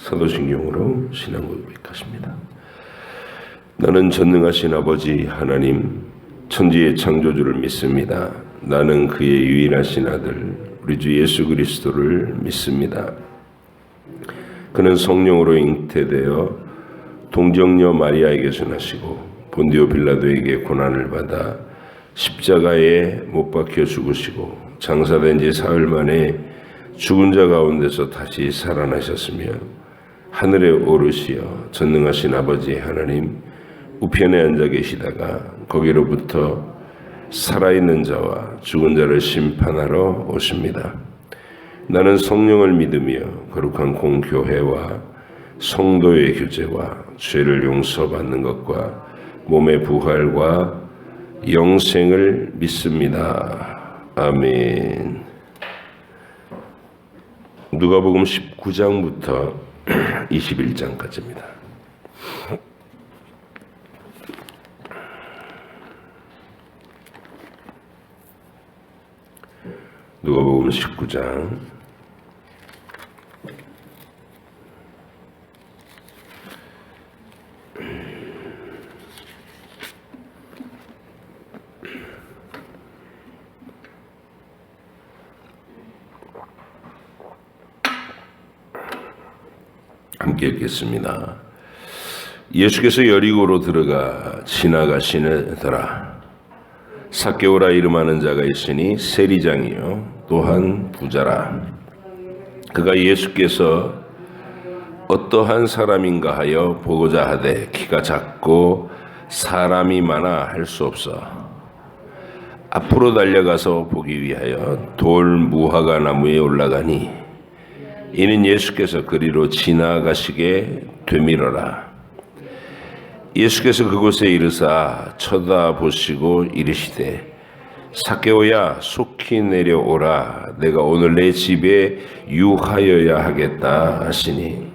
사도신경으로 신앙 고백하십니다. 나는 전능하신 아버지 하나님 천지의 창조주를 믿습니다. 나는 그의 유일하신 아들 우리 주 예수 그리스도를 믿습니다. 그는 성령으로 잉태되어 동정녀 마리아에게서 나시고 본디오 빌라도에게 고난을 받아 십자가에 못 박혀 죽으시고 장사된 지 사흘 만에 죽은 자 가운데서 다시 살아나셨으며 하늘에 오르시어 전능하신 아버지 하나님 우편에 앉아 계시다가 거기로부터 살아있는 자와 죽은 자를 심판하러 오십니다. 나는 성령을 믿으며 거룩한 공교회와 성도의 교제와 죄를 용서받는 것과 몸의 부활과 영생을 믿습니다. 아멘. 누가복음 19장부터 21장까지입니다. 누가복음 19장 함께 읽겠습니다. 예수께서 여리고로 들어가 지나가시더라. 삭개오라 이름하는 자가 있으니 세리장이요 또한 부자라. 그가 예수께서 어떠한 사람인가 하여 보고자 하되 키가 작고 사람이 많아 할 수 없어 앞으로 달려가서 보기 위하여 돌 무화과 나무에 올라가니 이는 예수께서 그리로 지나가시게 되밀어라. 예수께서 그곳에 이르사 쳐다보시고 이르시되 삭개오야 속히 내려오라. 내가 오늘 내 집에 유하여야 하겠다 하시니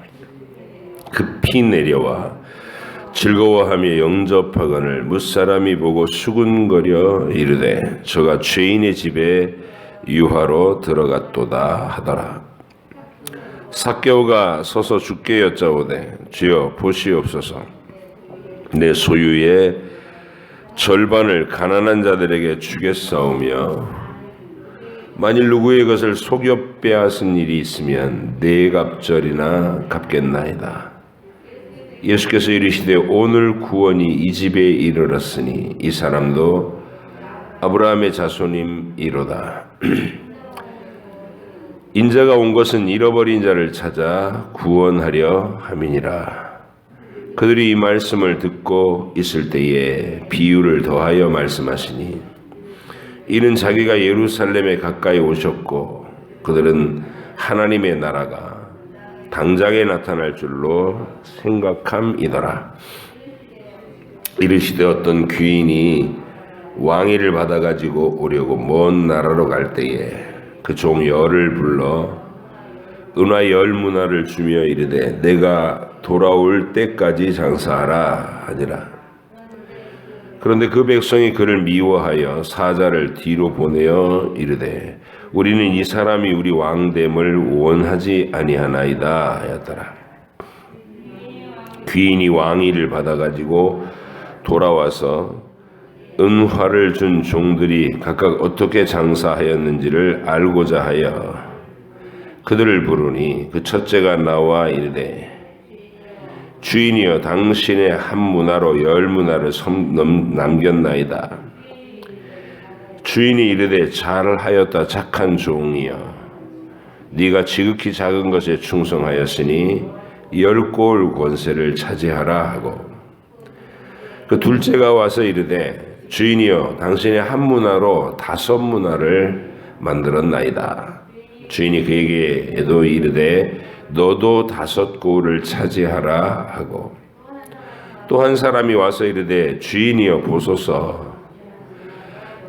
급히 내려와 즐거워하며 영접하거늘 뭇사람이 보고 수군거려 이르되 저가 죄인의 집에 유하로 들어갔도다 하더라. 삭개오가 서서 주께 여짜오되 주여 보시옵소서 내 소유의 절반을 가난한 자들에게 주겠사오며 만일 누구의 것을 속여 빼앗은 일이 있으면 네 갑절이나 갚겠나이다. 예수께서 이르시되 오늘 구원이 이 집에 이르렀으니 이 사람도 아브라함의 자손임이로다. 인자가 온 것은 잃어버린 자를 찾아 구원하려 함이니라. 그들이 이 말씀을 듣고 있을 때에 비유를 더하여 말씀하시니 이는 자기가 예루살렘에 가까이 오셨고 그들은 하나님의 나라가 당장에 나타날 줄로 생각함이더라. 이르시되 어떤 귀인이 왕위를 받아가지고 오려고 먼 나라로 갈 때에 그 종 열을 불러 은화 10문화를 주며 이르되 내가 돌아올 때까지 장사하라 하니라. 그런데 그 백성이 그를 미워하여 사자를 뒤로 보내어 이르되 우리는 이 사람이 우리 왕됨을 원하지 아니하나이다 하였더라. 귀인이 왕위를 받아가지고 돌아와서 은화를 준 종들이 각각 어떻게 장사하였는지를 알고자 하여 그들을 부르니 그 첫째가 나와 이르되 주인이여 당신의 한 문화로 10문화를 남겼나이다. 주인이 이르되 잘하였다 착한 종이여 네가 지극히 작은 것에 충성하였으니 10골 권세를 차지하라 하고 그 둘째가 와서 이르되 주인이여 당신의 한 문화로 5문화를 만들었나이다. 주인이 그에게도 이르되 너도 5골을 차지하라 하고 또 한 사람이 와서 이르되 주인이여 보소서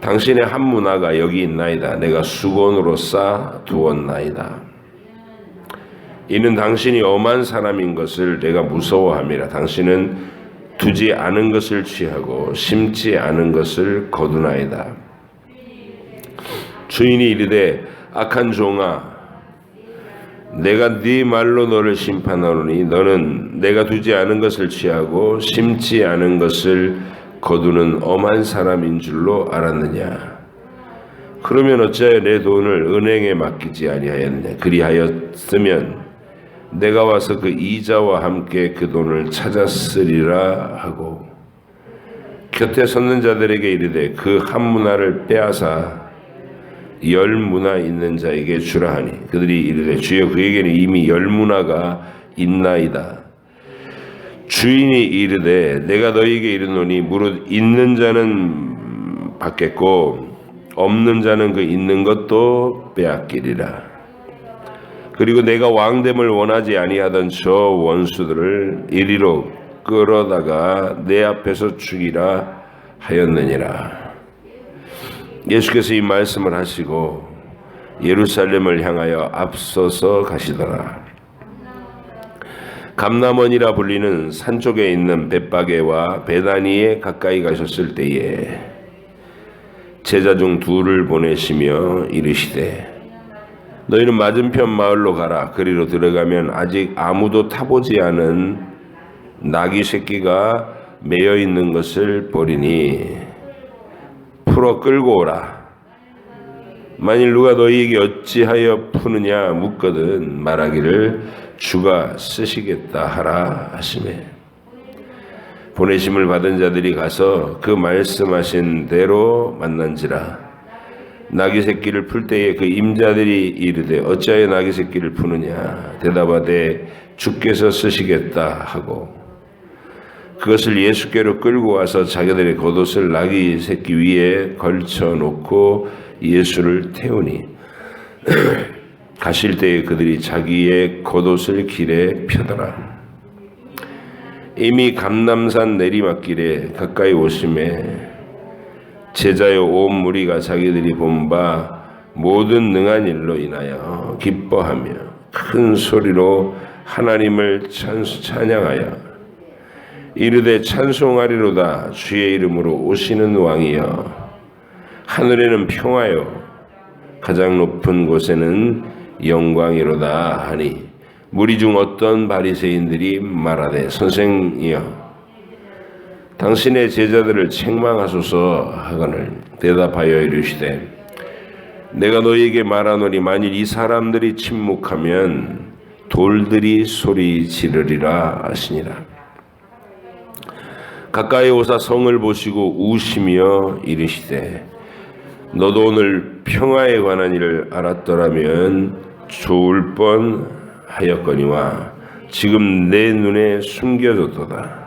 당신의 한 문화가 여기 있나이다. 내가 수건으로 싸 두었나이다. 이는 당신이 엄한 사람인 것을 내가 무서워함이라. 당신은 두지 않은 것을 취하고 심지 않은 것을 거두나이다. 주인이 이르되 악한 종아 내가 네 말로 너를 심판하노니 너는 내가 두지 않은 것을 취하고 심지 않은 것을 거두는 엄한 사람인 줄로 알았느냐. 그러면 어찌하여 내 돈을 은행에 맡기지 아니하였느냐. 그리하였으면 내가 와서 그 이자와 함께 그 돈을 찾았으리라 하고 곁에 섰는 자들에게 이르되 그 한 문화를 빼앗아 10문화 있는 자에게 주라 하니 그들이 이르되 주여 그에게는 이미 10문화가 있나이다. 주인이 이르되 내가 너희에게 이르노니 무릇 있는 자는 받겠고 없는 자는 그 있는 것도 빼앗기리라. 그리고 내가 왕됨을 원하지 아니하던 저 원수들을 이리로 끌어다가 내 앞에서 죽이라 하였느니라. 예수께서 이 말씀을 하시고 예루살렘을 향하여 앞서서 가시더라. 감람원이라 불리는 산 쪽에 있는 벳바게와 베다니에 가까이 가셨을 때에 제자 중 둘을 보내시며 이르시되 너희는 맞은편 마을로 가라. 그리로 들어가면 아직 아무도 타보지 않은 나귀 새끼가 매여 있는 것을 보리니 풀어 끌고 오라. 만일 누가 너희에게 어찌하여 푸느냐 묻거든 말하기를 주가 쓰시겠다 하라 하시매 보내심을 받은 자들이 가서 그 말씀하신 대로 만난지라. 나귀 새끼를 풀 때에 그 임자들이 이르되 어찌하여 나귀 새끼를 푸느냐 대답하되 주께서 쓰시겠다 하고 그것을 예수께로 끌고 와서 자기들의 겉옷을 나귀 새끼 위에 걸쳐 놓고 예수를 태우니 가실 때에 그들이 자기의 겉옷을 길에 펴더라. 이미 감람산 내리막길에 가까이 오심에 제자의 온 무리가 자기들이 본 바 모든 능한 일로 인하여 기뻐하며 큰 소리로 하나님을 찬양하여 이르되 찬송하리로다. 주의 이름으로 오시는 왕이여 하늘에는 평화요 가장 높은 곳에는 영광이로다 하니 무리 중 어떤 바리새인들이 말하되 선생이여 당신의 제자들을 책망하소서 하거늘 대답하여 이르시되 내가 너희에게 말하노니 만일 이 사람들이 침묵하면 돌들이 소리 지르리라 하시니라. 가까이 오사 성을 보시고 우시며 이르시되 너도 오늘 평화에 관한 일을 알았더라면 좋을 뻔하였거니와 지금 내 눈에 숨겨졌도다.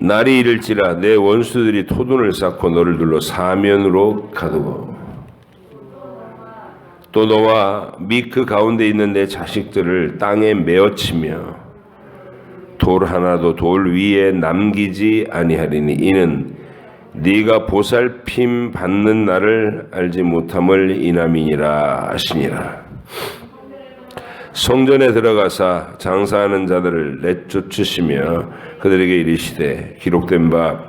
날이 이를지라 내 원수들이 토둔을 쌓고 너를 둘러 사면으로 가두고 또 너와 및 그 가운데 있는 내 자식들을 땅에 메어치며 돌 하나도 돌 위에 남기지 아니하리니 이는 네가 보살핌 받는 날을 알지 못함을 인함이니라 하시니라. 성전에 들어가사 장사하는 자들을 내쫓으시며 그들에게 이르시되 기록된 바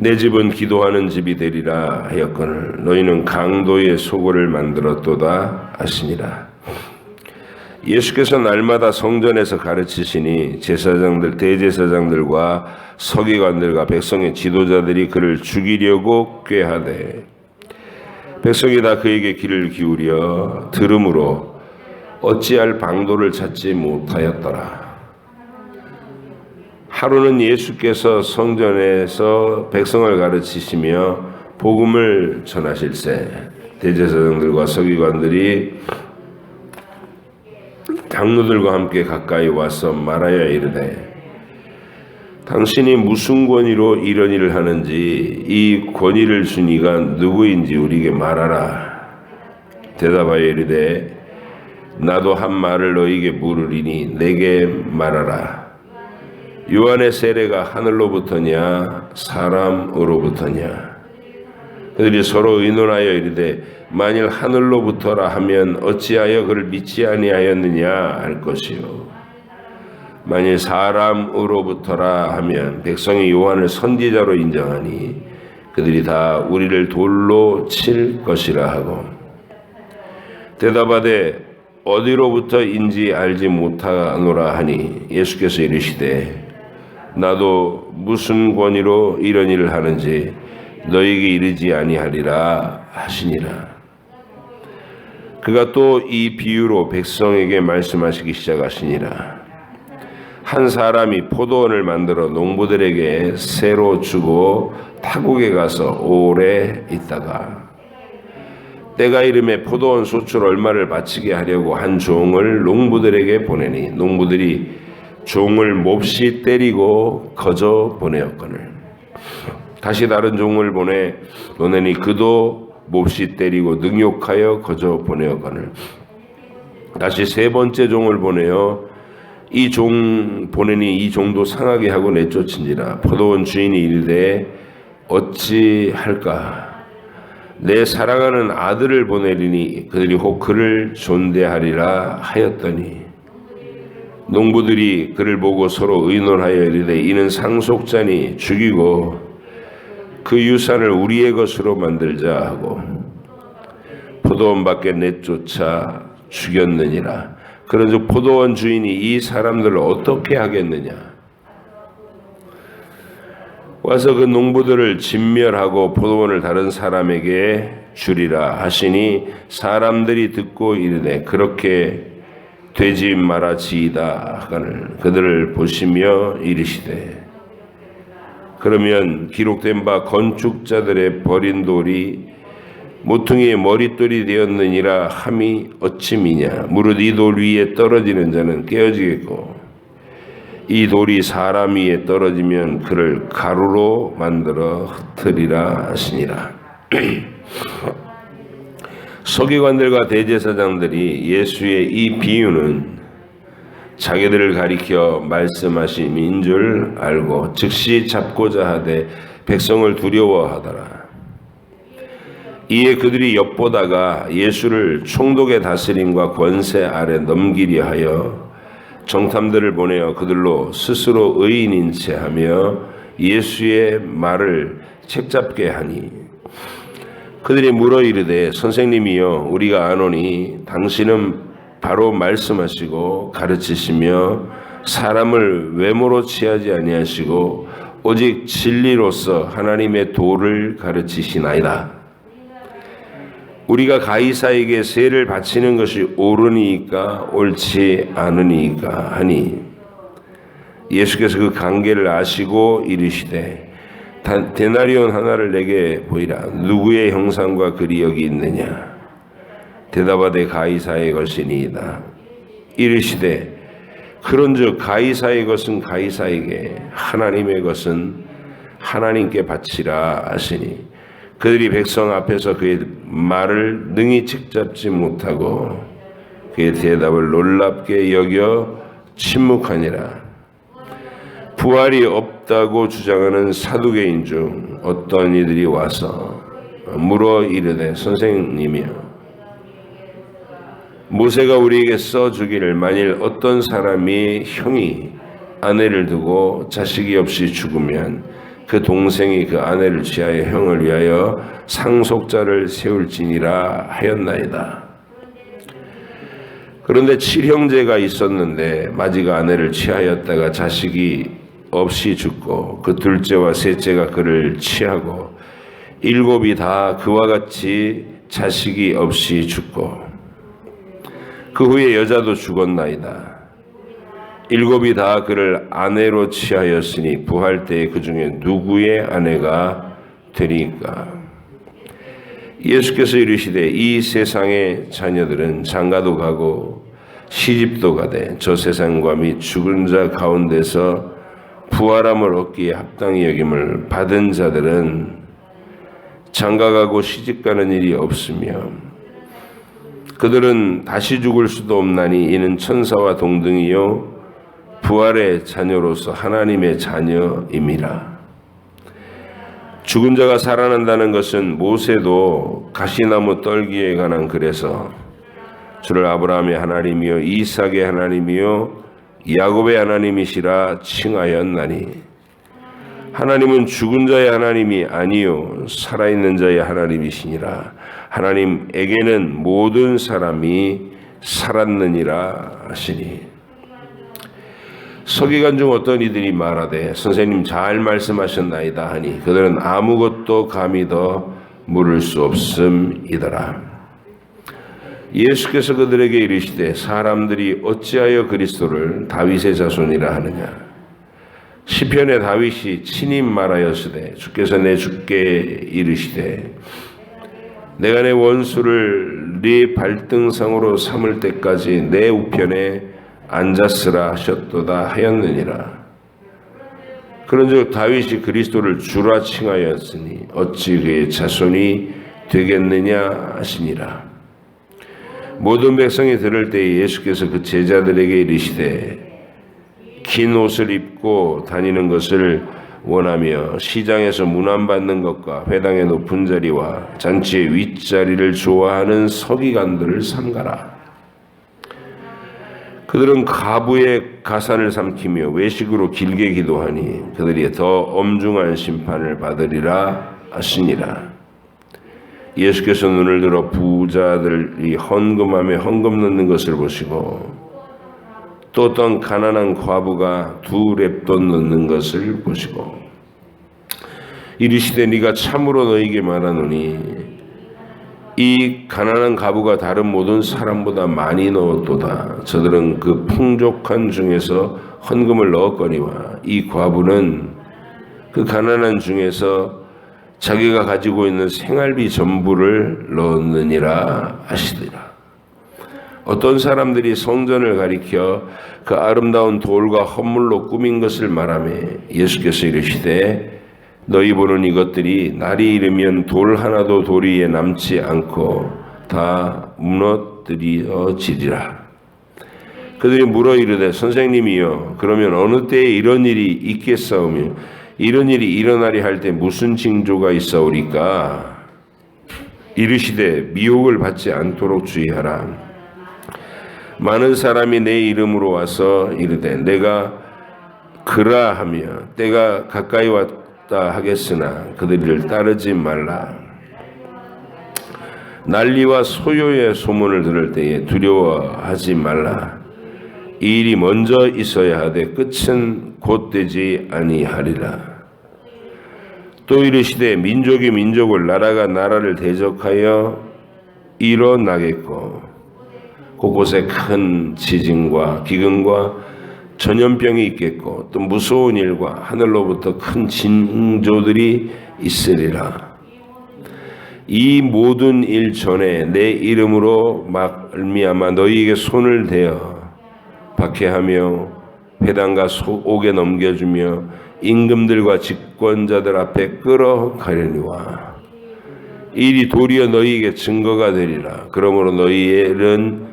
내 집은 기도하는 집이 되리라 하였거늘 너희는 강도의 소굴을 만들었도다 하시니라. 예수께서 날마다 성전에서 가르치시니 제사장들 대제사장들과 서기관들과 백성의 지도자들이 그를 죽이려고 꾀하되 백성이 다 그에게 귀를 기울여 들음으로 어찌할 방도를 찾지 못하였더라. 하루는 예수께서 성전에서 백성을 가르치시며 복음을 전하실세 대제사장들과 서기관들이 장로들과 함께 가까이 와서 말하여 이르되 당신이 무슨 권위로 이런 일을 하는지 이 권위를 준 이가 누구인지 우리에게 말하라. 대답하여 이르되 나도 한 말을 너희에게 물으리니 내게 말하라. 요한의 세례가 하늘로부터냐 사람으로부터냐. 그들이 서로 의논하여 이르되 만일 하늘로부터라 하면 어찌하여 그를 믿지 아니하였느냐 할 것이요 만일 사람으로부터라 하면 백성이 요한을 선지자로 인정하니 그들이 다 우리를 돌로 칠 것이라 하고 대답하되 어디로부터인지 알지 못하노라 하니 예수께서 이르시되 나도 무슨 권위로 이런 일을 하는지 너에게 이르지 아니하리라 하시니라. 그가 또 이 비유로 백성에게 말씀하시기 시작하시니라. 한 사람이 포도원을 만들어 농부들에게 새로 주고 타국에 가서 오래 있다가 때가 이름에 포도원 소출 얼마를 바치게 하려고 한 종을 농부들에게 보내니 농부들이 종을 몹시 때리고 거저 보내었거늘 다시 다른 종을 보내니 그도 몹시 때리고 능욕하여 거저 보내었거늘 다시 세 번째 종을 보내어 이 종도 상하게 하고 내쫓은지라. 포도원 주인이 이르되 어찌할까? 내 사랑하는 아들을 보내리니 그들이 혹 그를 존대하리라 하였더니 농부들이 그를 보고 서로 의논하여 이르되 이는 상속자니 죽이고 그 유산을 우리의 것으로 만들자 하고 포도원 밖에 내쫓아 죽였느니라. 그런즉 포도원 주인이 이 사람들을 어떻게 하겠느냐? 와서 그 농부들을 진멸하고 포도원을 다른 사람에게 주리라 하시니 사람들이 듣고 이르되 그렇게 되지 말아지이다 하거늘 그들을 보시며 이르시되 그러면 기록된 바 건축자들의 버린 돌이 모퉁이의 머릿돌이 되었느니라 함이 어찌미냐. 무릇 이 돌 위에 떨어지는 자는 깨어지겠고 이 돌이 사람 위에 떨어지면 그를 가루로 만들어 흩으리라 하시니라. 서기관들과 대제사장들이 예수의 이 비유는 자기들을 가리켜 말씀하심인 줄 알고 즉시 잡고자 하되 백성을 두려워하더라. 이에 그들이 엿보다가 예수를 총독의 다스림과 권세 아래 넘기려 하여 정탐들을 보내어 그들로 스스로 의인인 채 하며 예수의 말을 책잡게 하니 그들이 물어 이르되 선생님이여 우리가 아노니 당신은 바로 말씀하시고 가르치시며 사람을 외모로 취하지 아니하시고 오직 진리로서 하나님의 도를 가르치시나이다. 우리가 가이사에게 세를 바치는 것이 옳으니까 옳지 않으니까 하니 예수께서 그 관계를 아시고 이르시되 데나리온 하나를 내게 보이라. 누구의 형상과 글이 여기 있느냐? 대답하되 가이사의 것이니이다. 이르시되 그런즉 가이사의 것은 가이사에게 하나님의 것은 하나님께 바치라 하시니 그들이 백성 앞에서 그의 말을 능히 책잡지 못하고 그의 대답을 놀랍게 여겨 침묵하니라. 부활이 없다고 주장하는 사두개인 중 어떤 이들이 와서 물어 이르되 선생님이여 모세가 우리에게 써주기를 만일 어떤 사람이 형이 아내를 두고 자식이 없이 죽으면 그 동생이 그 아내를 취하여 형을 위하여 상속자를 세울지니라 하였나이다. 그런데 7형제가 있었는데 마지가 아내를 취하였다가 자식이 없이 죽고 그 둘째와 셋째가 그를 취하고 7이 다 그와 같이 자식이 없이 죽고 그 후에 여자도 죽었나이다. 7이 다 그를 아내로 취하였으니 부활 때에 그 중에 누구의 아내가 되리까? 예수께서 이르시되 이 세상의 자녀들은 장가도 가고 시집도 가되 저 세상과 및 죽은 자 가운데서 부활함을 얻기에 합당히 여김을 받은 자들은 장가가고 시집가는 일이 없으며 그들은 다시 죽을 수도 없나니 이는 천사와 동등이요 부활의 자녀로서 하나님의 자녀임이라. 죽은 자가 살아난다는 것은 모세도 가시나무 떨기에 관한 글에서 주를 아브라함의 하나님이요 이삭의 하나님이요 야곱의 하나님이시라 칭하였나니 하나님은 죽은 자의 하나님이 아니요 살아있는 자의 하나님이시니라. 하나님에게는 모든 사람이 살았느니라 하시니. 서기관 중 어떤 이들이 말하되 선생님 잘 말씀하셨나이다 하니 그들은 아무것도 감히 더 물을 수 없음이더라. 예수께서 그들에게 이르시되 사람들이 어찌하여 그리스도를 다윗의 자손이라 하느냐. 시편에 다윗이 친히 말하였으되 주께서 내 주께 이르시되 내가 내 원수를 네 발등상으로 삼을 때까지 내 우편에 앉았으라 하셨도다 하였느니라. 그런즉 다윗이 그리스도를 주라 칭하였으니 어찌 그의 자손이 되겠느냐 하시니라. 모든 백성이 들을 때에 예수께서 그 제자들에게 이르시되 긴 옷을 입고 다니는 것을 원하며 시장에서 문안받는 것과 회당의 높은 자리와 잔치의 윗자리를 좋아하는 서기관들을 삼가라. 그들은 가부의 가산을 삼키며 외식으로 길게 기도하니 그들이 더 엄중한 심판을 받으리라 하시니라. 예수께서 눈을 들어 부자들이 헌금함에 헌금 넣는 것을 보시고 또 어떤 가난한 과부가 2렙돈 넣는 것을 보시고 이르시되 네가 참으로 너희에게 말하노니 이 가난한 과부가 다른 모든 사람보다 많이 넣었도다. 저들은 그 풍족한 중에서 헌금을 넣었거니와 이 과부는 그 가난한 중에서 자기가 가지고 있는 생활비 전부를 넣었느니라 하시더라. 어떤 사람들이 성전을 가리켜 그 아름다운 돌과 헌물로 꾸민 것을 말하며 예수께서 이르시되 너희 보는 이것들이 날이 이르면 돌 하나도 돌 위에 남지 않고 다 무너뜨려지리라. 그들이 물어 이르되 선생님이여 그러면 어느 때에 이런 일이 있겠사오며 이런 일이 일어나리 할 때 무슨 징조가 있사오리까? 이르시되 미혹을 받지 않도록 주의하라. 많은 사람이 내 이름으로 와서 이르되 내가 그라 하며 때가 가까이 왔다 하겠으나 그들을 따르지 말라. 난리와 소요의 소문을 들을 때에 두려워하지 말라. 이 일이 먼저 있어야 하되 끝은 곧 되지 아니하리라. 또 이르시되 민족이 민족을 나라가 나라를 대적하여 일어나겠고 곳곳에 큰 지진과 기근과 전염병이 있겠고 또 무서운 일과 하늘로부터 큰 징조들이 있으리라. 이 모든 일 전에 내 이름으로 말미암아 너희에게 손을 대어 박해하며 회당과 옥에 넘겨주며 임금들과 집권자들 앞에 끌어가려니와 일이 도리어 너희에게 증거가 되리라. 그러므로 너희는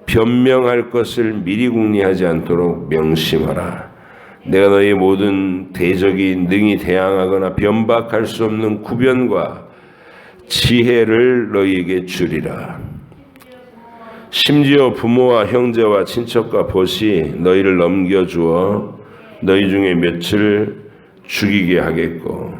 변명할 것을 미리 궁리하지 않도록 명심하라. 내가 너희 모든 대적이 능히 대항하거나 변박할 수 없는 구변과 지혜를 너희에게 주리라. 심지어 부모와 형제와 친척과 벗이 너희를 넘겨주어 너희 중에 몇을 죽이게 하겠고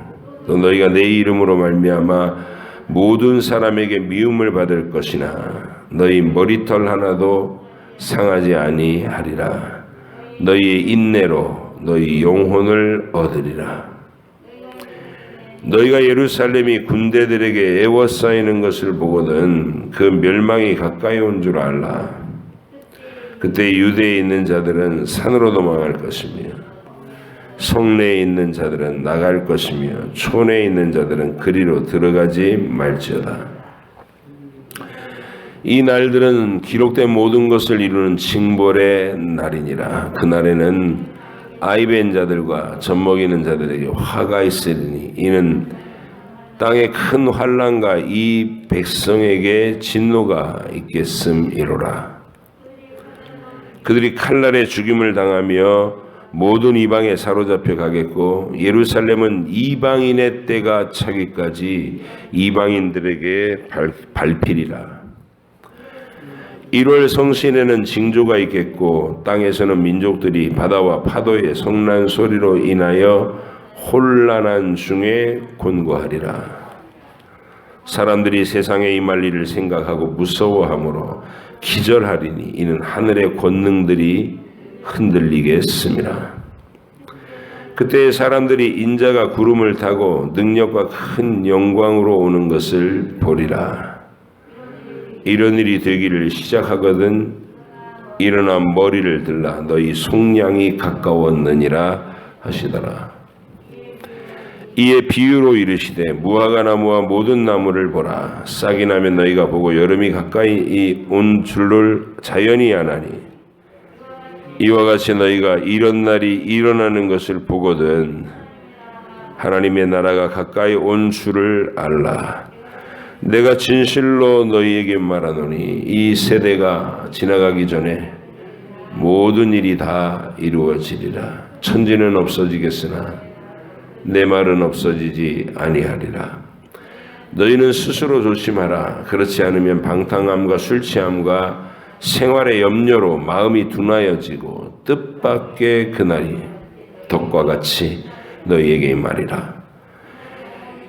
또 너희가 내 이름으로 말미암아 모든 사람에게 미움을 받을 것이나 너희 머리털 하나도 상하지 아니하리라. 너희의 인내로 너희 영혼을 얻으리라. 너희가 예루살렘이 군대들에게 애워싸이는 것을 보거든 그 멸망이 가까이 온 줄 알라. 그때 유대에 있는 자들은 산으로 도망할 것이며 성내에 있는 자들은 나갈 것이며 촌에 있는 자들은 그리로 들어가지 말지어다. 이 날들은 기록된 모든 것을 이루는 징벌의 날이니라. 그날에는 아이벤 자들과 젖먹이는 자들에게 화가 있으리니 이는 땅에 큰 환난과 이 백성에게 진노가 있겠음이로라. 그들이 칼날에 죽임을 당하며 모든 이방에 사로잡혀 가겠고 예루살렘은 이방인의 때가 차기까지 이방인들에게 밟히리라. 1월 성신에는 징조가 있겠고 땅에서는 민족들이 바다와 파도의 성난 소리로 인하여 혼란한 중에 곤고하리라. 사람들이 세상에 임할 일을 생각하고 무서워하므로 기절하리니 이는 하늘의 권능들이 흔들리게 했습니다. 그때 사람들이 인자가 구름을 타고 능력과 큰 영광으로 오는 것을 보리라. 이런 일이 되기를 시작하거든 일어나 머리를 들라 너희 속량이 가까웠느니라 하시더라. 이에 비유로 이르시되 무화과 나무와 모든 나무를 보라. 싹이 나면 너희가 보고 여름이 가까이 온 줄을 자연히 아나니 이와 같이 너희가 이런 날이 일어나는 것을 보거든 하나님의 나라가 가까이 온 줄을 알라. 내가 진실로 너희에게 말하노니 이 세대가 지나가기 전에 모든 일이 다 이루어지리라. 천지는 없어지겠으나 내 말은 없어지지 아니하리라. 너희는 스스로 조심하라. 그렇지 않으면 방탕함과 술 취함과 생활의 염려로 마음이 둔하여지고 뜻밖의 그날이 덕과 같이 너희에게 임하리라.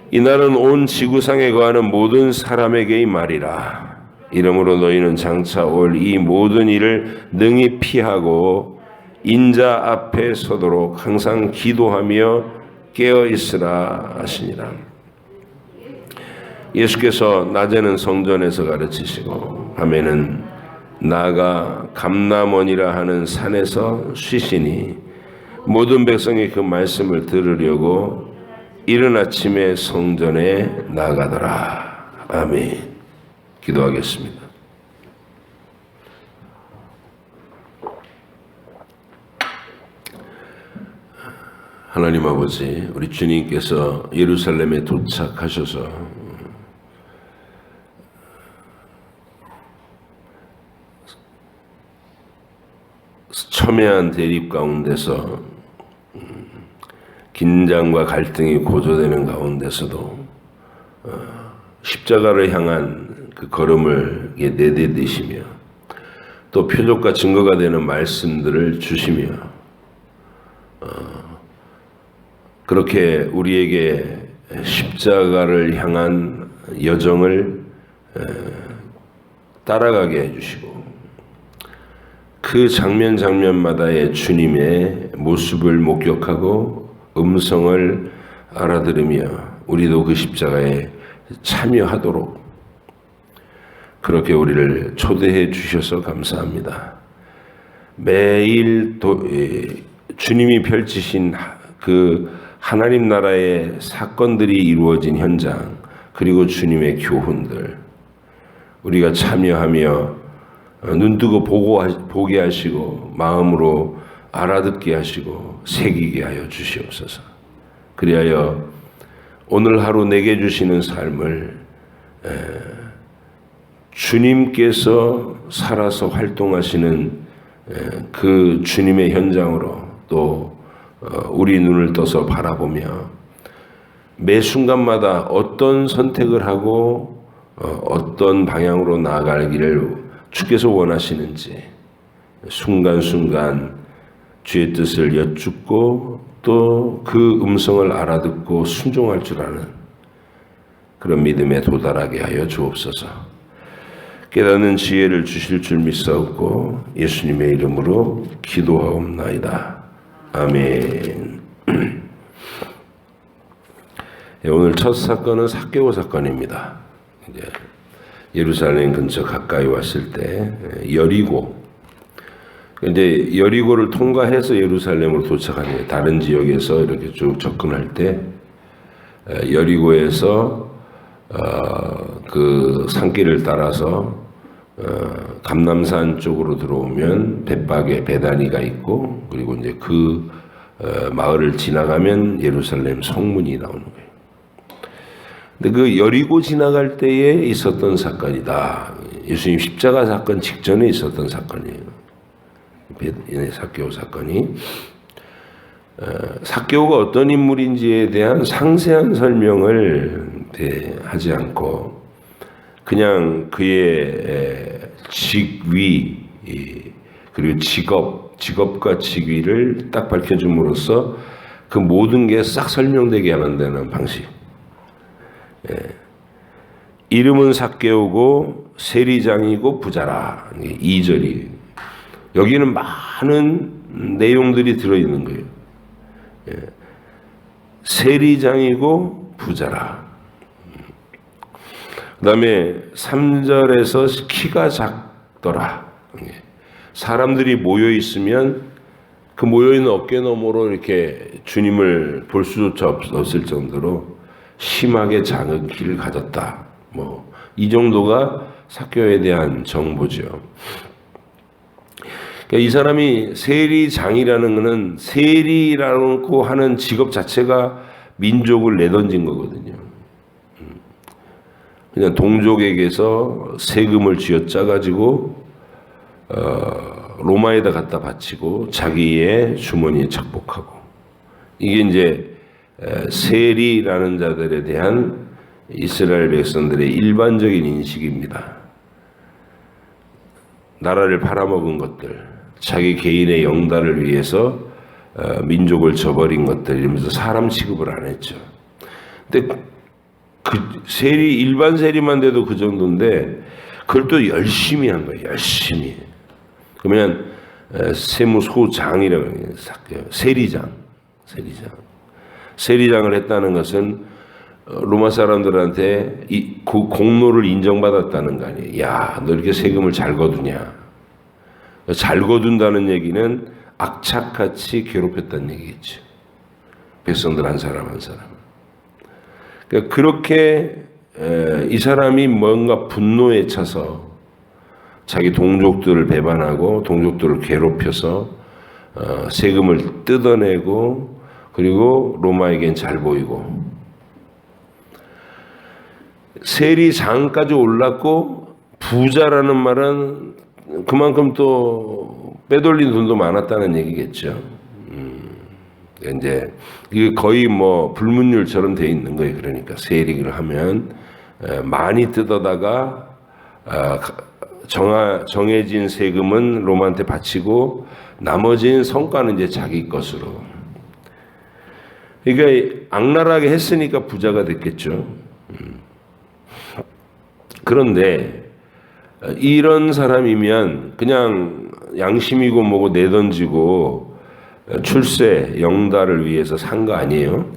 이날은 온 지구상에 거하는 모든 사람에게 임하리라. 이러므로 너희는 장차 올 이 모든 일을 능히 피하고 인자 앞에 서도록 항상 기도하며 깨어 있으라 하시니라. 예수께서 낮에는 성전에서 가르치시고 밤에는 나아가 감람원이라 하는 산에서 쉬시니 모든 백성이 그 말씀을 들으려고 이른 아침에 성전에 나가더라. 아멘. 기도하겠습니다. 하나님 아버지, 우리 주님께서 예루살렘에 도착하셔서 첨예한 대립 가운데서 긴장과 갈등이 고조되는 가운데서도 십자가를 향한 그 걸음을 내디디시며 또 표적과 증거가 되는 말씀들을 주시며 그렇게 우리에게 십자가를 향한 여정을 따라가게 해주시고 그 장면 장면마다의 주님의 모습을 목격하고 음성을 알아들으며 우리도 그 십자가에 참여하도록 그렇게 우리를 초대해 주셔서 감사합니다. 매일 주님이 펼치신 그 하나님 나라의 사건들이 이루어진 현장 그리고 주님의 교훈들 우리가 참여하며 눈뜨고 보게 하시고 마음으로 알아듣게 하시고 새기게 하여 주시옵소서. 그리하여 오늘 하루 내게 주시는 삶을 주님께서 살아서 활동하시는 그 주님의 현장으로 또 우리 눈을 떠서 바라보며 매 순간마다 어떤 선택을 하고 어떤 방향으로 나아가기를 주께서 원하시는지 순간순간 주의 뜻을 여쭙고 또 그 음성을 알아듣고 순종할 줄 아는 그런 믿음에 도달하게 하여 주옵소서. 깨닫는 지혜를 주실 줄 믿사옵고 예수님의 이름으로 기도하옵나이다. 아멘. 오늘 첫 사건은 삭개오 사건입니다. 이제 예루살렘 근처 가까이 왔을 때 여리고 이제 여리고를 통과해서 예루살렘으로 도착합니다. 다른 지역에서 이렇게 쭉 접근할 때 여리고에서 그 산길을 따라서 감람산 쪽으로 들어오면 벳박에 베다니가 있고 그리고 이제 그 마을을 지나가면 예루살렘 성문이 나오는 거예요. 근데 그 여리고 지나갈 때에 있었던 사건이다. 예수님 십자가 사건 직전에 있었던 사건이에요. 삭개오 사건이 삭개오가 어떤 인물인지에 대한 상세한 설명을 하지 않고 그냥 그의 직위 그리고 직업과 직위를 딱 밝혀줌으로써 그 모든 게 싹 설명되게 만드는 방식. 이름은 삭개오고 세리장이고 부자라. 2절이. 여기는 많은 내용들이 들어있는 거예요. 세리장이고 부자라. 그 다음에 3절에서 키가 작더라. 사람들이 모여 있으면 그 모여있는 어깨 너머로 이렇게 주님을 볼 수조차 없을 정도로 심하게 작은 키를 가졌다. 이 정도가 삭개오에 대한 정보죠. 그러니까 이 사람이 세리장이라는 것은 세리라고 하는 직업 자체가 민족을 내던진 거거든요. 그냥 동족에게서 세금을 쥐어짜 가지고 로마에다 갖다 바치고 자기의 주머니에 착복하고, 이게 이제 세리라는 자들에 대한 이스라엘 백성들의 일반적인 인식입니다. 나라를 팔아먹은 것들, 자기 개인의 영달을 위해서 민족을 저버린 것들, 이러면서 사람 취급을 안 했죠. 근데 그 세리, 일반 세리만 돼도 그 정도인데 그걸 또 열심히 한 거예요. 열심히. 그러면 세무소장이라고 해요. 세리장을 했다는 것은 로마 사람들한테 그 공로를 인정받았다는 거 아니에요. 야, 너 이렇게 세금을 잘 거두냐. 잘 거둔다는 얘기는 악착같이 괴롭혔다는 얘기겠죠. 백성들 한 사람 한 사람. 그러니까 그렇게 이 사람이 뭔가 분노에 차서 자기 동족들을 배반하고 동족들을 괴롭혀서 세금을 뜯어내고, 그리고 로마에겐 잘 보이고, 세리장까지 올랐고, 부자라는 말은 그만큼 또 빼돌린 돈도 많았다는 얘기겠죠. 이제 이게 거의 불문율처럼 돼 있는 거예요. 그러니까 세리를 하면 많이 뜯어다가 정해진 세금은 로마한테 바치고 나머지는 성과는 이제 자기 것으로. 그러니까 악랄하게 했으니까 부자가 됐겠죠. 그런데 이런 사람이면 그냥 양심이고 뭐고 내던지고 출세, 영달을 위해서 산 거 아니에요?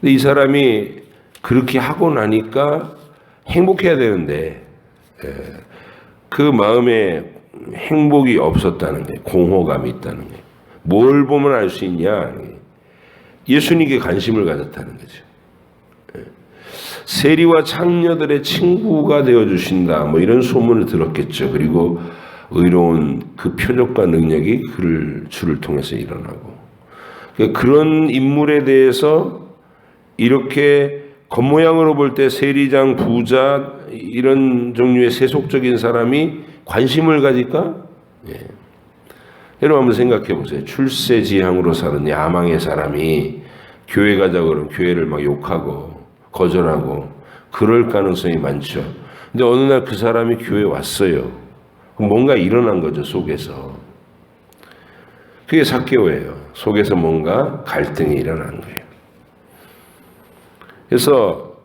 근데 이 사람이 그렇게 하고 나니까 행복해야 되는데 그 마음에 행복이 없었다는 거예요. 공허감이 있다는 거예요. 뭘 보면 알 수 있냐? 예수님께 관심을 가졌다는 거죠. 세리와 창녀들의 친구가 되어주신다, 이런 소문을 들었겠죠. 그리고 의로운 그 표적과 능력이 주를 통해서 일어나고, 그러니까 그런 인물에 대해서 이렇게 겉모양으로 볼 때 세리장, 부자 이런 종류의 세속적인 사람이 관심을 가질까? 여러분 한번 생각해 보세요. 출세지향으로 사는 야망의 사람이 교회 가자고 그러면 교회를 막 욕하고 거절하고 그럴 가능성이 많죠. 근데 어느 날 그 사람이 교회에 왔어요. 그럼 뭔가 일어난 거죠, 속에서. 그게 삭개오예요. 속에서 뭔가 갈등이 일어난 거예요. 그래서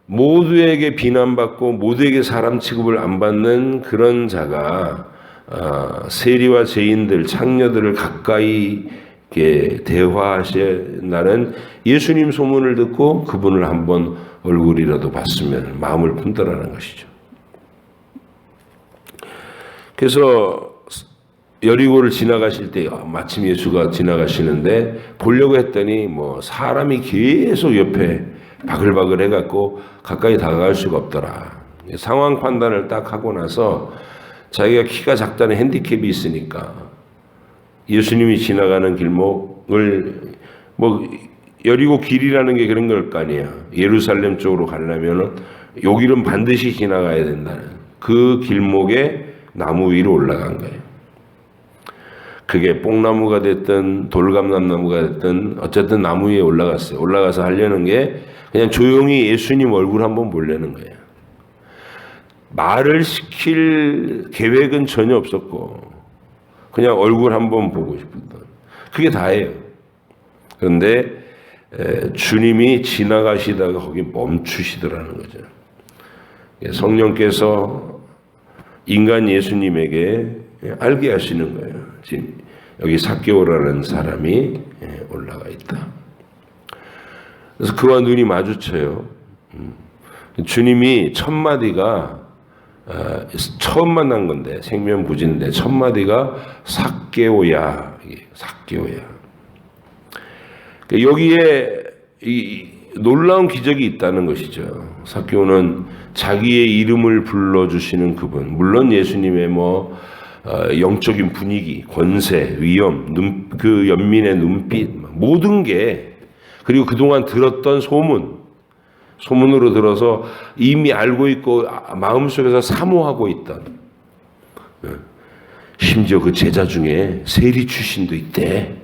모두에게 비난받고 모두에게 사람 취급을 안 받는 그런 자가 세리와 죄인들, 창녀들을 가까이 대화하신다는 예수님 소문을 듣고 그분을 한번 얼굴이라도 봤으면 마음을 품더라는 것이죠. 그래서 여리고를 지나가실 때 마침 예수가 지나가시는데 보려고 했더니 사람이 계속 옆에 바글바글 해갖고 가까이 다가갈 수가 없더라. 상황 판단을 딱 하고 나서 자기가 키가 작다는 핸디캡이 있으니까 예수님이 지나가는 길목을 여리고 길이라는 게 그런 걸 거 아니에요. 예루살렘 쪽으로 가려면 요 길은 반드시 지나가야 된다는 그 길목에 나무 위로 올라간 거예요. 그게 뽕나무가 됐든 돌감나무가 됐든 어쨌든 나무 위에 올라갔어요. 올라가서 하려는 게 그냥 조용히 예수님 얼굴 한번 보려는 거예요. 말을 시킬 계획은 전혀 없었고 그냥 얼굴 한번 보고 싶었던, 그게 다예요. 그런데 주님이 지나가시다가 거기 멈추시더라는 거죠. 성령께서 인간 예수님에게 알게 하시는 거예요. 지금 여기 삭개오라는 사람이 올라가 있다. 그래서 그와 눈이 마주쳐요. 주님이 첫 마디가 처음 만난 건데 생면부지인데 첫 마디가 삭개오야, 삭개오야. 여기에 이 놀라운 기적이 있다는 것이죠. 삭개오는 자기의 이름을 불러주시는 그분, 물론 예수님의 영적인 분위기, 권세, 위엄, 그 연민의 눈빛, 모든 게, 그리고 그동안 들었던 소문으로 들어서 이미 알고 있고 마음속에서 사모하고 있던, 심지어 그 제자 중에 세리 출신도 있대.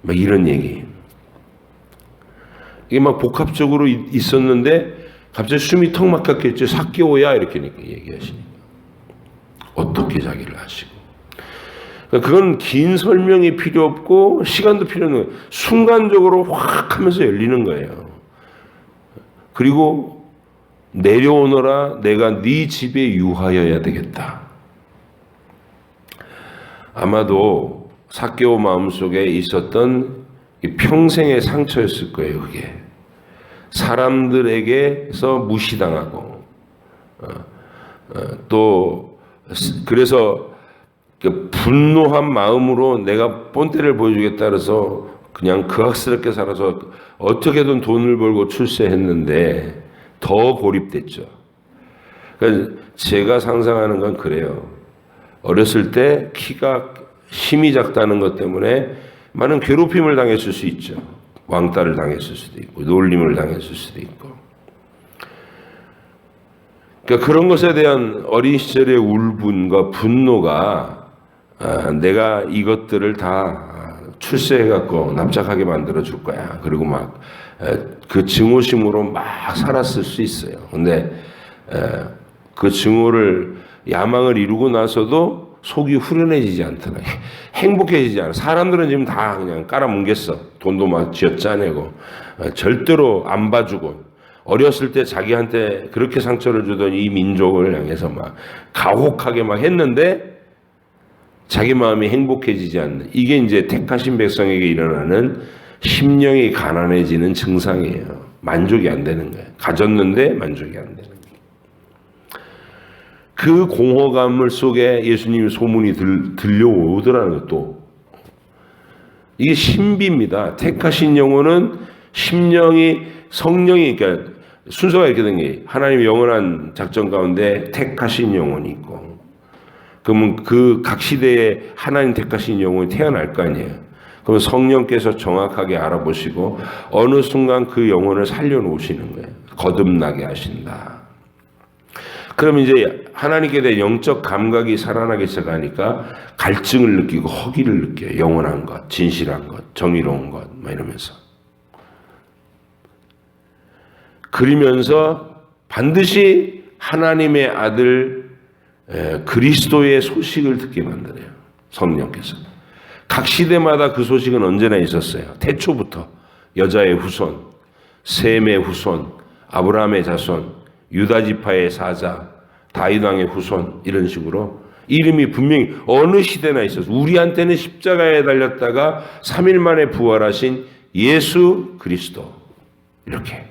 막 이런 얘기. 이게 막 복합적으로 있었는데 갑자기 숨이 턱 막혔겠죠. 삭개오야 이렇게 얘기하시니까. 어떻게 자기를 아시고. 그건 긴 설명이 필요 없고 시간도 필요 없는 거예요. 순간적으로 확 하면서 열리는 거예요. 그리고 내려오너라 내가 네 집에 유하여야 되겠다. 아마도 삭개오 마음속에 있었던 평생의 상처였을 거예요. 그게 사람들에게서 무시당하고 또 그래서 분노한 마음으로 내가 본때를 보여주겠다 그래서 그냥 그악스럽게 살아서 어떻게든 돈을 벌고 출세했는데 더 고립됐죠. 그러니까 제가 상상하는 건 그래요. 어렸을 때 키가 힘이 작다는 것 때문에 많은 괴롭힘을 당했을 수 있죠. 왕따를 당했을 수도 있고 놀림을 당했을 수도 있고. 그러니까 그런 것에 대한 어린 시절의 울분과 분노가 내가 이것들을 다 출세해갖고 납작하게 만들어줄 거야. 그리고 막 그 증오심으로 막 살았을 수 있어요. 근데 그 증오를 야망을 이루고 나서도 속이 후련해지지 않더라. 행복해지지 않아. 사람들은 지금 다 그냥 깔아뭉갰어. 돈도 막 쥐어짜내고 절대로 안 봐주고 어렸을 때 자기한테 그렇게 상처를 주던 이 민족을 향해서 막 가혹하게 막 했는데 자기 마음이 행복해지지 않는, 이게 이제 택하신 백성에게 일어나는 심령이 가난해지는 증상이에요. 만족이 안 되는 거예요. 가졌는데 만족이 안 되는 거예요. 그 공허감을 속에 예수님의 소문이 들려오더라는 것도 이게 신비입니다. 택하신 영혼은 심령이 성령이 그러니까 순서가 이렇게 된 게 하나님의 영원한 작전 가운데 택하신 영혼이 있고 그러면 그 각 시대에 하나님 택하신 영혼이 태어날 거 아니에요. 그러면 성령께서 정확하게 알아보시고 어느 순간 그 영혼을 살려놓으시는 거예요. 거듭나게 하신다. 그럼 이제 하나님께 대한 영적 감각이 살아나기 시작하니까 갈증을 느끼고 허기를 느껴요. 영원한 것, 진실한 것, 정의로운 것 막 이러면서. 그러면서 반드시 하나님의 아들 그리스도의 소식을 듣게 만들어요. 성령께서. 각 시대마다 그 소식은 언제나 있었어요. 태초부터 여자의 후손, 셈의 후손, 아브라함의 자손, 유다 지파의 사자, 다윗 왕의 후손 이런 식으로 이름이 분명히 어느 시대나 있었어요. 우리한테는 십자가에 달렸다가 3일 만에 부활하신 예수 그리스도 이렇게.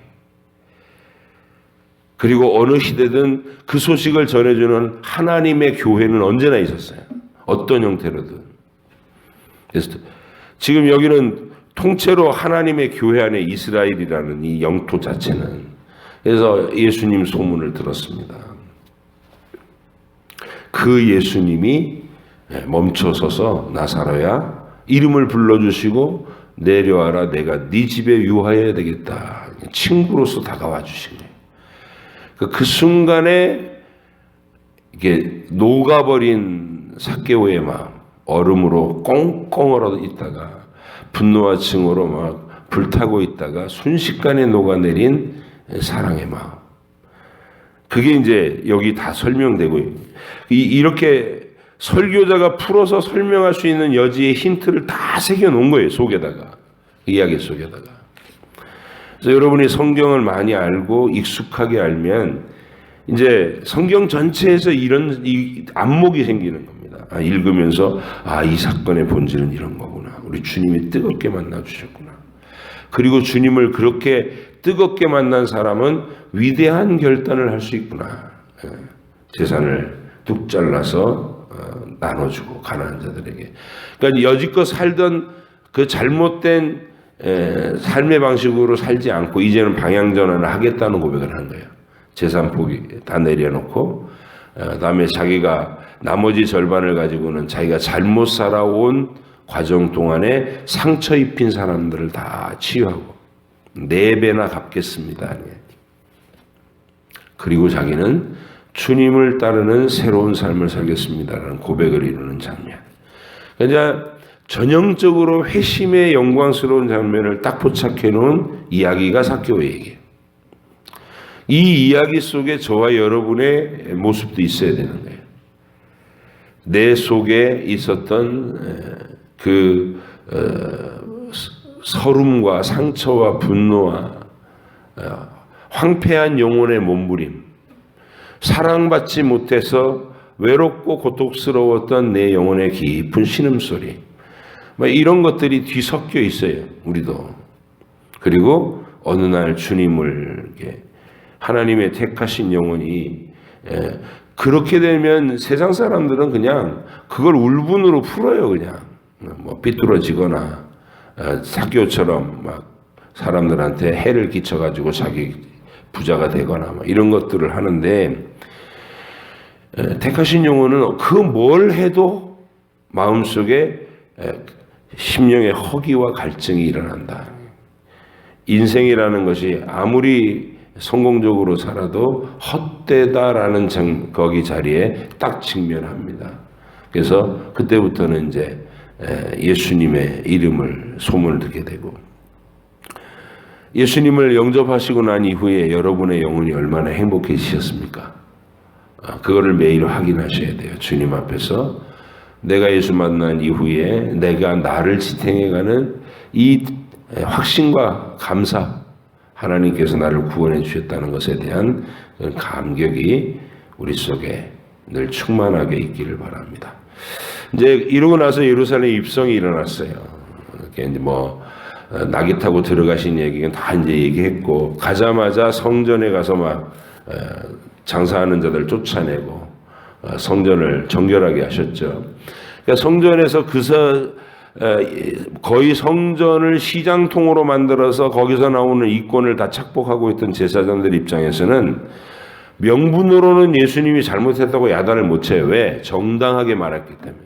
그리고 어느 시대든 그 소식을 전해주는 하나님의 교회는 언제나 있었어요. 어떤 형태로든. 그래서 지금 여기는 통째로 하나님의 교회 안에 이스라엘이라는 이 영토 자체는 그래서 예수님 소문을 들었습니다. 그 예수님이 멈춰서서 나사로야 이름을 불러주시고 내려와라 내가 네 집에 유하여야 되겠다. 친구로서 다가와 주신 거예요. 그 순간에 이게 녹아버린 삭개오의 마음, 얼음으로 꽁꽁 얼어 있다가 분노와 증오로 막 불타고 있다가 순식간에 녹아내린 사랑의 마음. 그게 이제 여기 다 설명되고 이렇게 설교자가 풀어서 설명할 수 있는 여지의 힌트를 다 새겨 놓은 거예요. 속에다가. 이야기 속에다가. 그래서 여러분이 성경을 많이 알고 익숙하게 알면 이제 성경 전체에서 이런 이 안목이 생기는 겁니다. 읽으면서 이 사건의 본질은 이런 거구나. 우리 주님이 뜨겁게 만나 주셨구나. 그리고 주님을 그렇게 뜨겁게 만난 사람은 위대한 결단을 할 수 있구나. 재산을 뚝 잘라서 나눠주고 가난한 자들에게. 그러니까 여지껏 살던 그 잘못된 삶의 방식으로 살지 않고 이제는 방향전환을 하겠다는 고백을 하는 거예요. 재산 포기 다 내려놓고 다음에 자기가 나머지 절반을 가지고는 자기가 잘못 살아온 과정 동안에 상처 입힌 사람들을 다 치유하고 4배나 갚겠습니다. 그리고 자기는 주님을 따르는 새로운 삶을 살겠습니다라는 고백을 이루는 장면. 그러니까 전형적으로 회심의 영광스러운 장면을 딱 포착해 놓은 이야기가 삭개오의 얘기예요. 이 이야기 속에 저와 여러분의 모습도 있어야 되는 거예요. 내 속에 있었던 그 서름과 상처와 분노와 황폐한 영혼의 몸부림, 사랑받지 못해서 외롭고 고통스러웠던 내 영혼의 깊은 신음소리, 이런 것들이 뒤섞여 있어요. 우리도. 그리고 어느 날 주님을 하나님의 택하신 영혼이 그렇게 되면 세상 사람들은 그냥 그걸 울분으로 풀어요. 그냥 삐뚤어지거나 삭개오처럼 막 사람들한테 해를 끼쳐가지고 자기 부자가 되거나 이런 것들을 하는데, 택하신 영혼은 그 뭘 해도 마음속에 심령의 허기와 갈증이 일어난다. 인생이라는 것이 아무리 성공적으로 살아도 헛되다라는 거기 자리에 딱 직면합니다. 그래서 그때부터는 이제 예수님의 이름을 소문을 듣게 되고, 예수님을 영접하시고 난 이후에 여러분의 영혼이 얼마나 행복해지셨습니까? 그거를 매일 확인하셔야 돼요. 주님 앞에서 내가 예수 만난 이후에 내가 나를 지탱해가는 이 확신과 감사, 하나님께서 나를 구원해 주셨다는 것에 대한 감격이 우리 속에 늘 충만하게 있기를 바랍니다. 이제 이러고 나서 예루살렘 입성이 일어났어요. 이렇게 이제 나귀 타고 들어가신 얘기는 다 이제 얘기했고, 가자마자 성전에 가서 막 장사하는 자들 쫓아내고 성전을 정결하게 하셨죠. 그러니까 성전에서 거의 성전을 시장통으로 만들어서 거기서 나오는 이권을 다 착복하고 있던 제사장들 입장에서는 명분으로는 예수님이 잘못했다고 야단을 못 쳐요. 왜? 정당하게 말했기 때문에.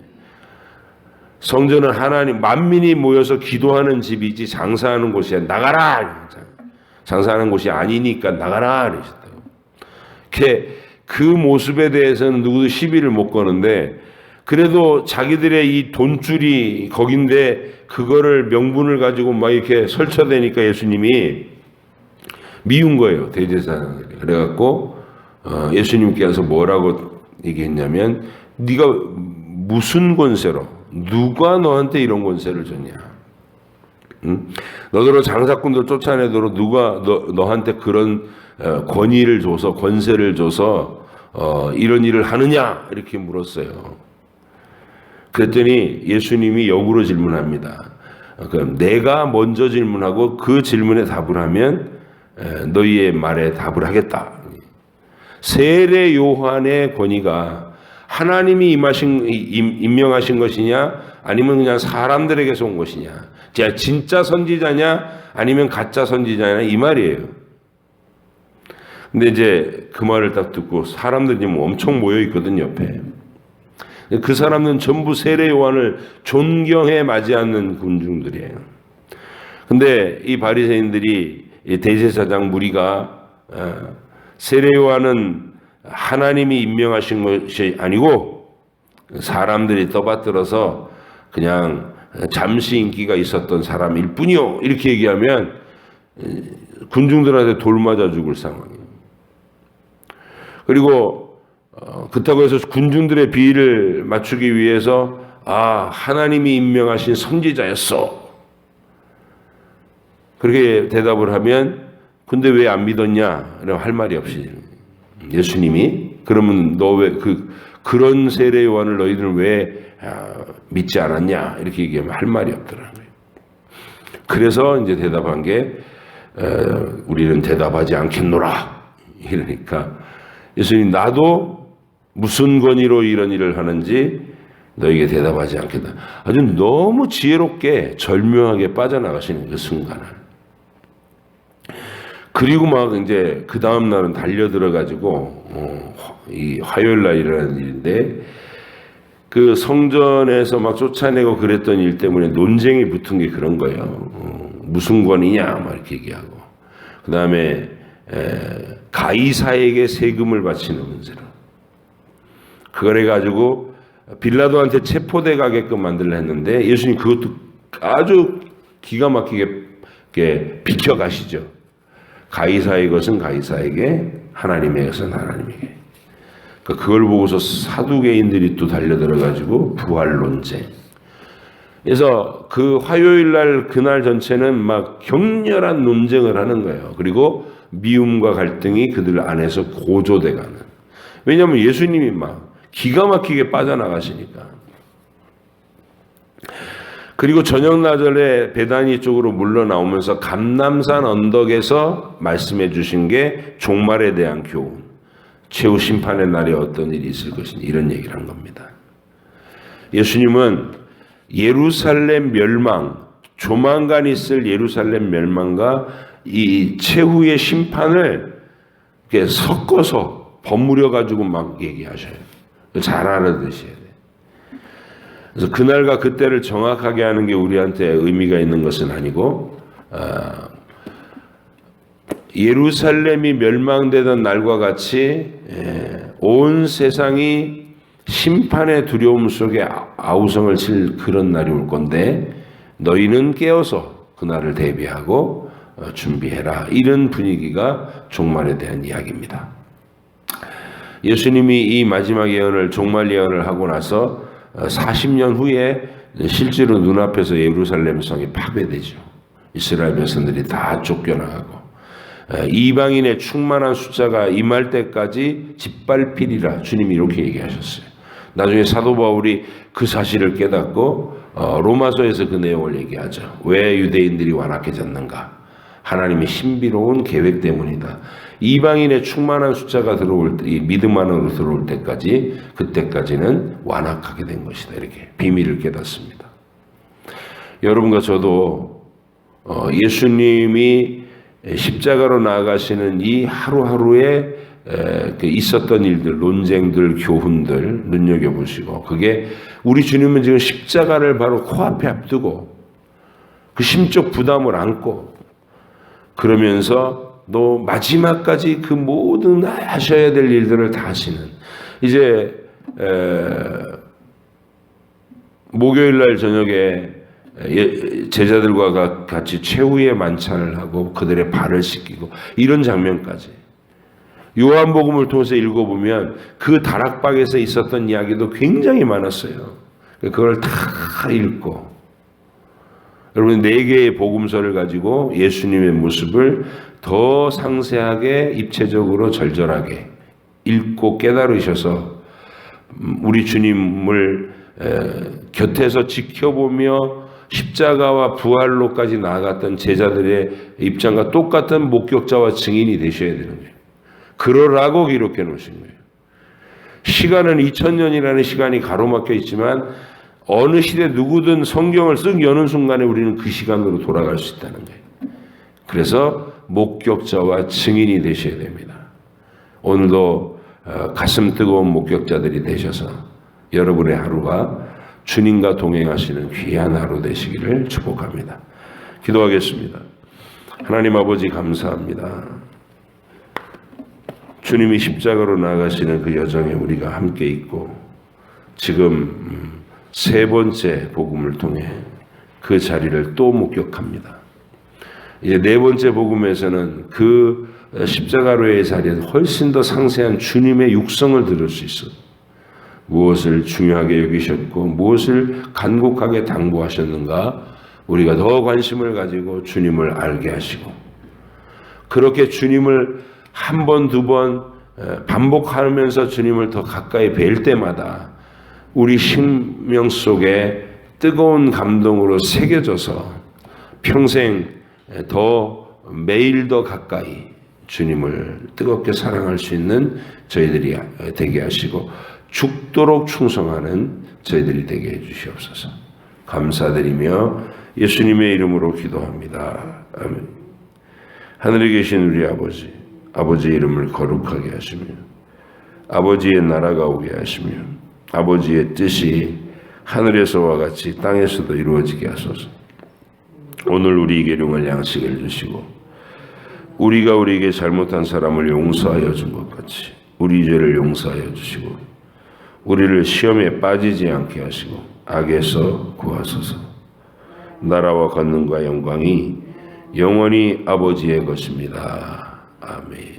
성전은 하나님, 만민이 모여서 기도하는 집이지 장사하는 곳이야. 나가라! 장사하는 곳이 아니니까 나가라! 그러셨다고. 그 모습에 대해서는 누구도 시비를 못 거는데, 그래도 자기들의 이 돈줄이 거긴데 그거를 명분을 가지고 막 이렇게 설쳐대니까 예수님이 미운 거예요. 대제사장들이. 그래갖고 예수님께서 뭐라고 얘기했냐면, 네가 무슨 권세로, 누가 너한테 이런 권세를 줬냐? 응? 너더러 장사꾼들 쫓아내도록 누가 너한테 그런 권위를 줘서, 권세를 줘서 이런 일을 하느냐? 이렇게 물었어요. 그랬더니 예수님이 역으로 질문합니다. 그럼 내가 먼저 질문하고 그 질문에 답을 하면 너희의 말에 답을 하겠다. 세례 요한의 권위가 하나님이 임명하신 것이냐, 아니면 그냥 사람들에게서 온 것이냐, 제가 진짜 선지자냐 아니면 가짜 선지자냐, 이 말이에요. 근데 이제 그 말을 딱 듣고 사람들이 엄청 모여 있거든, 옆에. 그 사람은 전부 세례 요한을 존경해 맞이하는 군중들이에요. 근데 이 바리새인들이, 대제사장 무리가 세례 요한은 하나님이 임명하신 것이 아니고 사람들이 떠받들어서 그냥 잠시 인기가 있었던 사람일 뿐이요, 이렇게 얘기하면 군중들한테 돌 맞아 죽을 상황이에요. 그리고 그렇다고 해서 군중들의 비위를 맞추기 위해서 하나님이 임명하신 선지자였어, 그렇게 대답을 하면, 근데 왜 안 믿었냐? 할 말이 없이 예수님이 그러면 너 왜 그런 세례 요한을 너희들은 왜 믿지 않았냐 이렇게 얘기하면 할 말이 없더라고요. 그래서 이제 대답한 게 우리는 대답하지 않겠노라. 이러니까 예수님 나도 무슨 권위로 이런 일을 하는지 너에게 대답하지 않겠다. 아주 너무 지혜롭게 절묘하게 빠져나가시는 그 순간을. 그리고 막 이제 그 다음 날은 달려 들어가지고 이 화요일 날 일어나는 일인데 그 성전에서 막 쫓아내고 그랬던 일 때문에 논쟁이 붙은 게 그런 거예요. 무슨 권위냐 막 이렇게 얘기하고 그 다음에 가이사에게 세금을 바치는 문제로 그걸 해가지고 빌라도한테 체포돼 가게끔 만들려 했는데 예수님 그것도 아주 기가 막히게 비켜가시죠. 가이사의 것은 가이사에게, 하나님의 것은 하나님에게. 그걸 보고서 사두개인들이 또 달려들어가지고 부활 논쟁. 그래서 그 화요일 날 그날 전체는 막 격렬한 논쟁을 하는 거예요. 그리고 미움과 갈등이 그들 안에서 고조돼가는. 왜냐하면 예수님이 막 기가 막히게 빠져나가시니까. 그리고 저녁 나절에 베다니 쪽으로 물러나오면서 감람산 언덕에서 말씀해 주신 게 종말에 대한 교훈, 최후 심판의 날에 어떤 일이 있을 것인지 이런 얘기를 한 겁니다. 예수님은 예루살렘 멸망, 조만간 있을 예루살렘 멸망과 이 최후의 심판을 이렇게 섞어서 버무려 가지고 막 얘기하셔요. 잘 알아두셔야 돼요. 그래서 그날과 그때를 정확하게 하는 게 우리한테 의미가 있는 것은 아니고 예루살렘이 멸망되던 날과 같이 온 세상이 심판의 두려움 속에 아우성을 칠 그런 날이 올 건데 너희는 깨어서 그날을 대비하고 준비해라. 이런 분위기가 종말에 대한 이야기입니다. 예수님이 이 마지막 예언을 종말 예언을 하고 나서 40년 후에 실제로 눈앞에서 예루살렘 성이 파괴되죠. 이스라엘 백성들이 다 쫓겨나가고 이방인의 충만한 숫자가 임할 때까지 짓밟히리라 주님이 이렇게 얘기하셨어요. 나중에 사도 바울이 그 사실을 깨닫고 로마서에서 그 내용을 얘기하죠. 왜 유대인들이 완악해졌는가? 하나님의 신비로운 계획 때문이다. 이방인의 충만한 숫자가 들어올 때, 이 믿음 안으로 들어올 때까지, 그때까지는 완악하게 된 것이다. 이렇게 비밀을 깨닫습니다. 여러분과 저도 예수님이 십자가로 나아가시는 이 하루하루에 있었던 일들, 논쟁들, 교훈들 눈여겨보시고, 그게 우리 주님은 지금 십자가를 바로 코앞에 앞두고 그 심적 부담을 안고 그러면서 너 마지막까지 그 모든 하셔야 될 일들을 다 하시는, 이제 목요일 날 저녁에 제자들과 같이 최후의 만찬을 하고 그들의 발을 씻기고 이런 장면까지 요한복음을 통해서 읽어보면 그 다락방에서 있었던 이야기도 굉장히 많았어요. 그걸 다 읽고 여러분 4개의 복음서를 가지고 예수님의 모습을 더 상세하게 입체적으로 절절하게 읽고 깨달으셔서 우리 주님을 곁에서 지켜보며 십자가와 부활로까지 나아갔던 제자들의 입장과 똑같은 목격자와 증인이 되셔야 되는 거예요. 그러라고 기록해 놓으신 거예요. 시간은 2000년이라는 시간이 가로막혀 있지만 어느 시대 누구든 성경을 쓱 여는 순간에 우리는 그 시간으로 돌아갈 수 있다는 거예요. 그래서 목격자와 증인이 되셔야 됩니다. 오늘도 가슴 뜨거운 목격자들이 되셔서 여러분의 하루가 주님과 동행하시는 귀한 하루 되시기를 축복합니다. 기도하겠습니다. 하나님 아버지 감사합니다. 주님이 십자가로 나아가시는 그 여정에 우리가 함께 있고 지금 3번째 복음을 통해 그 자리를 또 목격합니다. 이제 4번째 복음에서는 그 십자가로의 자리에서 훨씬 더 상세한 주님의 육성을 들을 수 있어. 무엇을 중요하게 여기셨고 무엇을 간곡하게 당부하셨는가 우리가 더 관심을 가지고 주님을 알게 하시고 그렇게 주님을 한 번, 두 번 반복하면서 주님을 더 가까이 뵐 때마다 우리 심령 속에 뜨거운 감동으로 새겨져서 평생 매일 더 가까이 주님을 뜨겁게 사랑할 수 있는 저희들이 되게 하시고 죽도록 충성하는 저희들이 되게 해주시옵소서. 감사드리며 예수님의 이름으로 기도합니다. 아멘. 하늘에 계신 우리 아버지, 아버지의 이름을 거룩하게 하시며 아버지의 나라가 오게 하시며 아버지의 뜻이 하늘에서와 같이 땅에서도 이루어지게 하소서. 오늘 우리에게 일용할 양식을 주시고 우리가 우리에게 잘못한 사람을 용서하여 준 것 같이 우리 죄를 용서하여 주시고 우리를 시험에 빠지지 않게 하시고 악에서 구하소서. 나라와 권능과 영광이 영원히 아버지의 것입니다. 아멘.